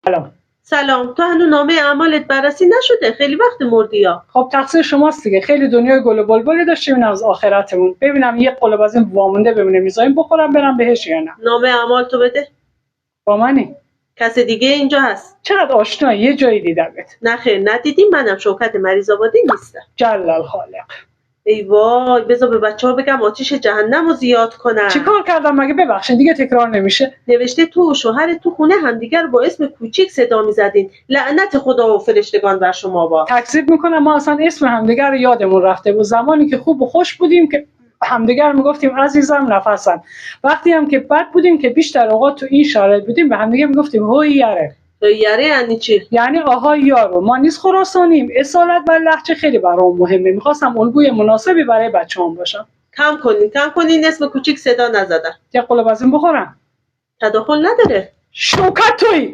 سلام. تو هنوز نامه اعمالت بررسی نشده؟ خیلی وقت مردی یا؟ خب تقصیر شماست دیگه. خیلی دنیای گل و بلبلی داشتیم از آخرتمون. ببینم یه قلب از این وامونده بمونه میذاریم بخورم برم بهش یا نه. نامه اعمال تو بده. با منی؟ کس دیگه اینجا هست؟ چقدر آشنایی، یه جایی دیدمت. نه خیر ندیدیم. منم شوکت مریض‌آبادی نیستم. جلل الخالق. ای وای، بذار به بچه‌ها بگم آتیش جهنم رو زیاد کنن. چیکار کردم مگه؟ ببخشید دیگه تکرار نمیشه. نوشته تو و شوهر تو خونه همدیگر با اسم کوچیک صدا می‌زدین. لعنت خدا و فرشتگان بر شما با. تکذیب میکنم، ما اصلا اسم همدیگر رو یادمون رفته بود. زمانی که خوب و خوش بودیم که همدیگر میگفتیم عزیزم نفسم. وقتی هم که بد بودیم که بیشتر اوقات تو این شرایط بودیم به همدیگه میگفتیم هوی یاره. یاره یعنی چی؟ یعنی آها یارو. ما نیز خراسانیم. اصالت و لهجه خیلی برام مهمه. میخواستم الگوی مناسبی برای بچه‌ام باشم. کم کنین اسم کوچیک صدا نزدن. یه قلب از این بخورم. تداخل نداره. شوکت تویی.